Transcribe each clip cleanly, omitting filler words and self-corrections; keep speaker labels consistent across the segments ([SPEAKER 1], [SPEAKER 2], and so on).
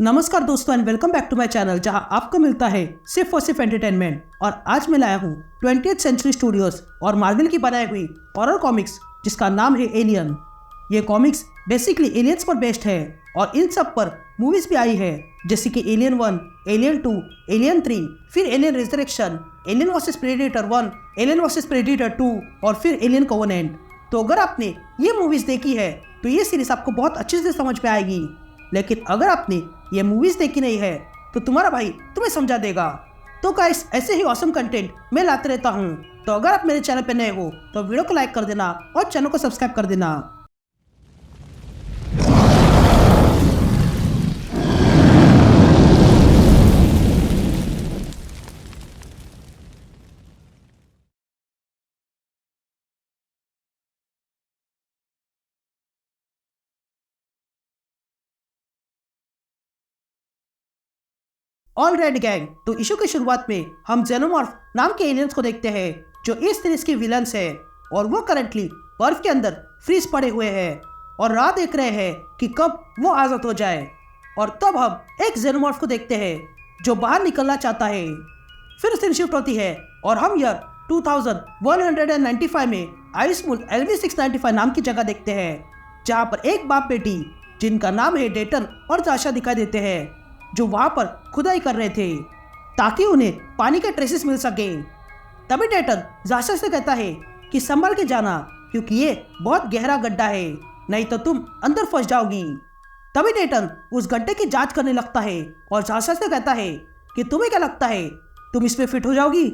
[SPEAKER 1] नमस्कार दोस्तों and welcome back to my channel जहां आपको मिलता है सिर्फ और सिर्फ एंटरटेनमेंट। और आज मैं लाया हूं 20th सेंचुरी स्टूडियोज और मार्वल की बनाई हुई हॉरर कॉमिक्स जिसका नाम है एलियन। ये कॉमिक्स बेसिकली एलियंस पर बेस्ड है और इन सब पर मूवीज भी आई है जैसे कि एलियन 1, एलियन 2, एलियन 3, फिर alien resurrection, alien versus predator 1, alien versus predator 2 और फिर एलियन कोवेनेंट। तो अगर आपने ये मूवीज देखी है तो ये सीरीज आपको बहुत अच्छे से समझ में आएगी, लेकिन अगर आपने ये मूवीज देखी नहीं है तो तुम्हारा भाई तुम्हें समझा देगा। तो गाइस ऐसे ही ऑसम कंटेंट मैं लाते रहता हूँ, तो अगर आप मेरे चैनल पे नए हो तो वीडियो को लाइक कर देना और चैनल को सब्सक्राइब कर देना। ऑल राइट गैंग, तो इशू की शुरुआत में हम जेनोमॉर्फ नाम के एलियंस को देखते हैं जो इस सीरीज के विलन्स है और वो करंटली बर्फ के अंदर फ्रीज पड़े हुए हैं और राह देख रहे हैं कि कब वो आजाद हो जाए। और तब हम एक जेनोमॉर्फ को देखते हैं जो बाहर निकलना चाहता है। फिर सीन शिफ्ट होती है और हम ईयर 2195 में आइसमुल LV-695 नाम की जगह देखते हैं जहाँ पर एक बाप बेटी जिनका नाम है डेटन और जाशा दिखाई देते हैं जो वहां पर खुदाई कर रहे थे ताकि उन्हें पानी के ट्रेसेस मिल सके। तभी डेटन जाशा से कहता है कि संभल के जाना क्योंकि ये बहुत गहरा गड्ढा है, नहीं तो तुम अंदर फंस जाओगी। तभी डेटन उस गड्ढे की जांच करने लगता है और जाशा से कहता है कि तुम्हें क्या लगता है तुम इसमें फिट हो जाओगी,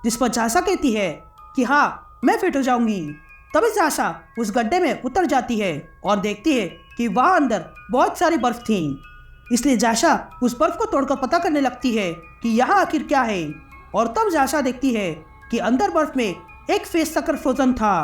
[SPEAKER 1] जिस पर जाशा कहती है कि हाँ मैं फिट हो जाऊंगी। तभी जाशा उस गड्ढे में उतर जाती है और देखती है कि वहां अंदर बहुत सारी बर्फ थी, इसलिए जाशा उस बर्फ को तोड़कर पता करने लगती है कि यहाँ आखिर क्या है। और तब जाशा देखती है कि अंदर बर्फ में एक फेस सकर फ्रोजन था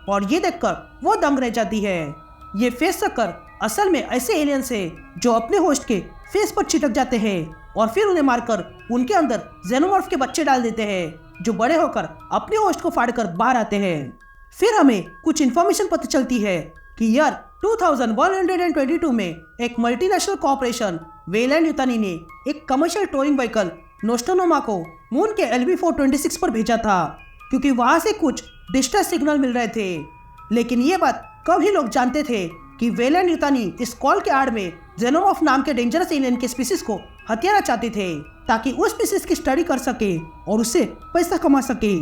[SPEAKER 1] और ये देखकर वो दंग रह जाती है। ये फेस सकर असल में ऐसे एलियंस है जो अपने होस्ट के फेस पर चिटक जाते हैं और फिर उन्हें मारकर उनके अंदर जेनोमॉर्फ के बच्चे डाल देते हैं जो बड़े होकर अपने होस्ट को फाड़कर बाहर आते हैं। फिर हमें कुछ इन्फॉर्मेशन पता चलती है कि ईयर 2122 में एक मल्टीनेशनल कॉर्पोरेशन वेलैंड युतानी ने एक कमर्शियल टोइंग व्हीकल नोस्टोनोमा को मून के LV-426 पर भेजा था क्योंकि वहां से कुछ डिस्ट्रेस सिग्नल मिल रहे थे। लेकिन ये बात कब ही लोग जानते थे कि वेलैंड युतानी इस कॉल के आड़ में जेनोमॉर्फ नाम के डेंजरस एलियन के स्पीसीज को हथियाना चाहते थे ताकि उस स्पीसीज की स्टडी कर सके और उससे पैसा कमा सके।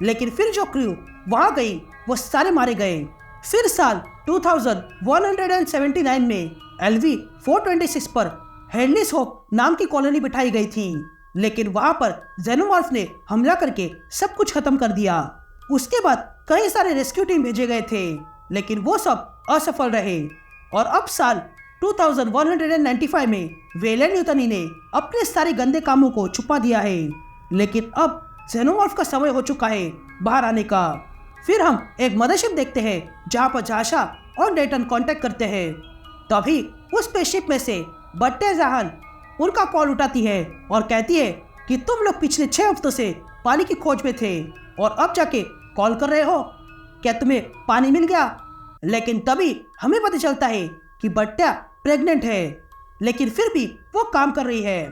[SPEAKER 1] लेकिन फिर जो क्रू वहां गई वो सारे मारे गए। फिर साल 2179 में LV-426 पर हेडलेस होप नाम की कॉलोनी बिठाई गई थी, लेकिन वहां पर जेनोमॉर्फ ने हमला करके सब कुछ खत्म कर दिया। उसके बाद कई सारे रेस्क्यू टीम भेजे गए थे लेकिन वो सब असफल रहे। और अब साल 2195 में वेलैंड युतानी ने अपने सारे गंदे कामों को छुपा दिया है, लेकिन अब जेनोमॉर्फ का समय हो चुका है बाहर आने का। फिर हम एक मदरशिप देखते हैं जहां पर जाशा और डेटन कांटेक्ट करते हैं। तभी उस स्पेसशिप में से बट्टे जहान उनका कॉल उठाती है और कहती है कि तुम लोग पिछले 6 हफ्तों से पानी की खोज में थे और अब जाके कॉल कर रहे हो, क्या तुम्हें पानी मिल गया? लेकिन तभी हमें पता चलता है कि बट्टा प्रेग्नेंट है, लेकिन फिर भी वो काम कर रही है।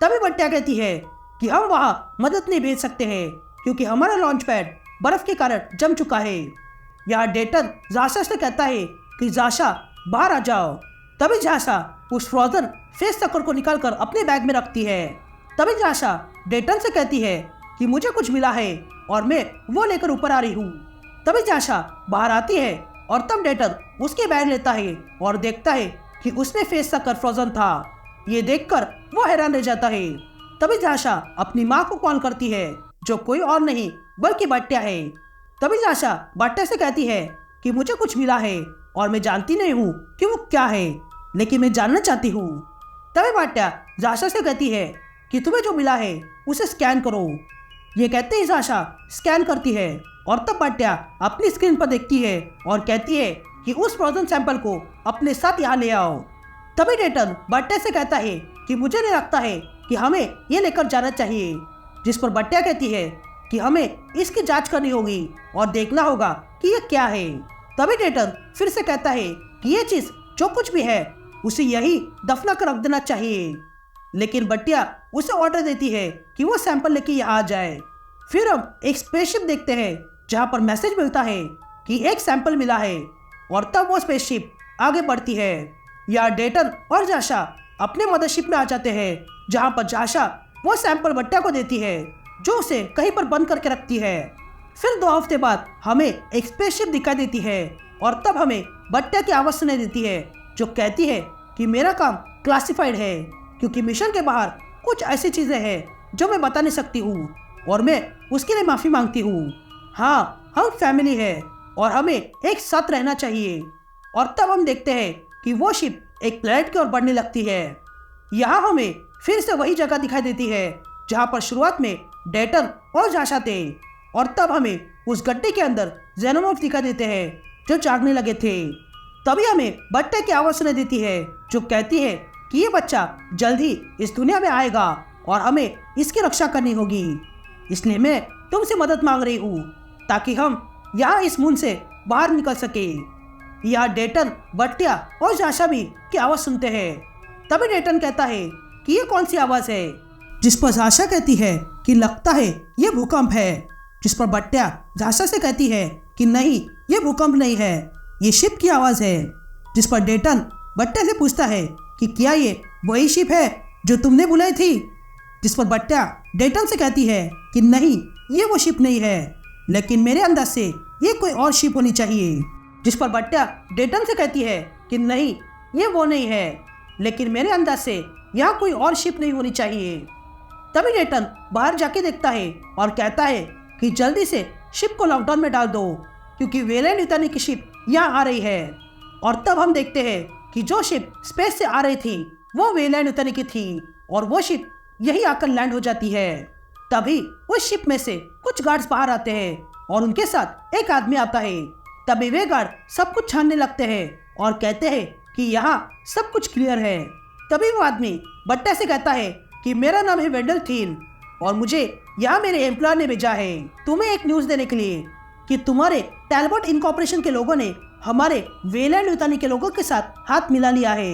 [SPEAKER 1] तभी बट्टा कहती है कि हम वहां मदद नहीं भेज सकते हैं क्योंकि हमारा लॉन्च पैड बर्फ के कारण जम चुका है। यहाँ डेटन जाशा से कहता है कि जाशा बाहर आ जाओ। तभी जाशा उस फ्रोजन फेस सकर को निकालकर अपने बैग में रखती है। तभी जाशा डेटन से कहती है कि मुझे कुछ मिला है और मैं वो लेकर ऊपर आ रही हूँ। तभी जाशा बाहर आती है और तब डेटन उसके बैग लेता है और देखता है कि उसमें फेस सकर फ्रोजन था। ये देखकर वो हैरान रह जाता है। तभी जाशा अपनी माँ को कॉल करती है जो कोई और नहीं बल्कि बट्टा है। तभी जाशा बट्टे से कहती है कि मुझे कुछ मिला है और मैं जानती नहीं हूँ कि वो क्या है, लेकिन मैं जानना चाहती हूँ। तभी बट्टा जाशा से कहती है कि तुम्हें जो मिला है उसे स्कैन करो। ये कहते ही जाशा स्कैन करती है और तब बट्टा अपनी स्क्रीन पर देखती है और कहती है कि उस फ्रोजन सैंपल को अपने साथ यहाँ ले आओ। तभी डेटन बट्टे से कहता है कि मुझे नहीं लगता है कि हमें ये लेकर जाना चाहिए, जिस पर बट्टा कहती है कि हमें इसकी जांच करनी होगी और देखना होगा कि ये क्या है। तभी डेटन फिर से कहता है कि ये चीज जो कुछ भी है उसे यही दफना कर रख देना चाहिए। लेकिन बट्टिया उसे ऑर्डर देती है कि वो सैंपल लेके यहाँ आ जाए। फिर हम एक स्पेसशिप देखते हैं जहाँ पर मैसेज मिलता है कि एक सैंपल मिला है, और तब वो स्पेसशिप आगे बढ़ती है। यहाँ डेटन और जाशा अपने मदरशिप में आ जाते हैं, जहाँ पर जाशा वो सैंपल बट्टिया को देती है जो उसे कहीं पर बंद करके रखती है। फिर 2 हफ्ते बाद हमें एक स्पेसशिप दिखाई देती है, और तब हमें बट्टिया की आवाज़ सुनाई देती है जो कहती है कि मेरा काम क्लासिफाइड है, क्योंकि मिशन के बाहर कुछ ऐसी चीज़ें हैं जो मैं बता नहीं सकती हूँ, और मैं उसके लिए माफ़ी मांगती हूँ। हाँ, हम फैमिली है और हमें एक साथ रहना चाहिए। और तब हम देखते हैं कि वो शिप एक प्लेनेट की ओर बढ़ने लगती है। यहाँ हमें फिर से वही जगह दिखाई देती है जहाँ पर शुरुआत में डेटन और जाशा थे, और तब हमें उस गड्ढे के अंदर जेनोमॉर्फ दिखाई देते हैं जो जागने लगे थे। तभी हमें बट्टिया की आवाज़ सुनाई देती है जो कहती है कि ये बच्चा जल्द ही इस दुनिया में आएगा और हमें इसकी रक्षा करनी होगी, इसलिए मैं तुमसे मदद मांग रही हूँ ताकि हम यहाँ इस मून से बाहर निकल सके। यहाँ डेटन, बट्टिया और जाशा भी की आवाज़ सुनते हैं। तभी डेटन कहता है कि ये कौन सी आवाज़ है, जिस पर जाशा कहती है कि लगता है ये भूकंप है, जिस पर बट्टिया जाशा से कहती है कि नहीं, ये भूकंप नहीं है, ये शिप की आवाज़ है। जिस पर डेटन बट्टिया से पूछता है कि क्या ये वही शिप है जो तुमने बुलाई थी, जिस पर बट्टिया डेटन से कहती है कि नहीं, ये वो शिप नहीं है, लेकिन मेरे अंदाज से ये कोई और शिप होनी चाहिए। जिस पर बट्टिया डेटन से कहती है कि नहीं, ये वो नहीं है, लेकिन मेरे अंदाज से यहाँ कोई और शिप नहीं होनी चाहिए। तभी डेटन बाहर जाके देखता है और कहता है कि जल्दी से शिप को लॉकडाउन में डाल दो, क्योंकि वेलेन युतानी की शिप यहाँ आ रही है। और तब हम देखते हैं कि जो शिप स्पेस से आ रही थी वो वेलेन युतानी की थी, और वो शिप यही आकर लैंड हो जाती है। तभी उस शिप में से कुछ गार्ड्स बाहर आते हैं और उनके साथ एक आदमी आता है। तभी वे गार्ड सब कुछ छानने लगते हैं और कहते हैं कि यहाँ सब कुछ क्लियर है। तभी वो आदमी बट्टिया से कहता है कि मेरा नाम है वेंडल थीन और मुझे यहाँ मेरे एम्प्लॉयर ने भेजा है तुम्हें एक न्यूज़ देने के लिए कि तुम्हारे टैलबॉट इनकॉर्पोरेशन के लोगों ने हमारे वेलैंड युतानी के लोगों के साथ हाथ मिला लिया है,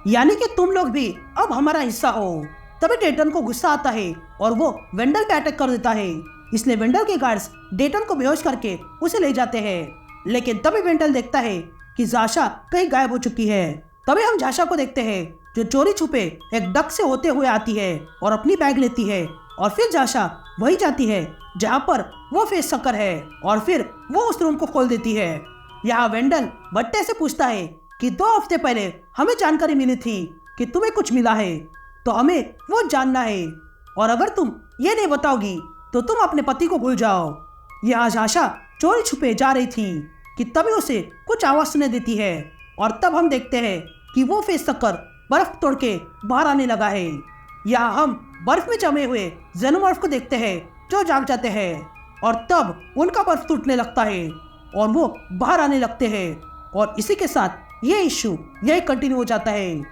[SPEAKER 1] यानी कि तुम लोग भी अब हमारा हिस्सा हो। तभी डेटन को गुस्सा आता है और वो वेंडल पे अटैक कर देता है, इसलिए वेंडल के गार्ड्स डेटन को बेहोश करके उसे ले जाते हैं। लेकिन तभी वेंडल देखता है कि जाशा कहीं गायब हो चुकी है। तभी हम जाशा को देखते हैं जो चोरी छुपे एक डक से होते हुए आती है और अपनी बैग लेती है, और फिर जाशा वही जाती है जहाँ पर वो फेस सकर है, और फिर वो उस रूम को खोल देती है। यहाँ वेंडल बट्टे से पूछता है कि 2 हफ्ते पहले हमें जानकारी मिली थी कि तुम्हें कुछ मिला है, तो हमें वो जानना है, और अगर तुम ये नहीं बताओगी तो तुम अपने पति को भूल जाओ। यहाँ जाशा चोरी छुपे जा रही थी कि तभी उसे कुछ आवाज़ सुनाई देती है, और तब हम देखते हैं कि वो फेस सकर बर्फ तोड़ के बाहर आने लगा है। यहाँ हम बर्फ में जमे हुए जेनोमॉर्फ को देखते हैं जो जाग जाते हैं, और तब उनका बर्फ टूटने लगता है और वो बाहर आने लगते हैं, और इसी के साथ ये इश्यू यही कंटिन्यू हो जाता है।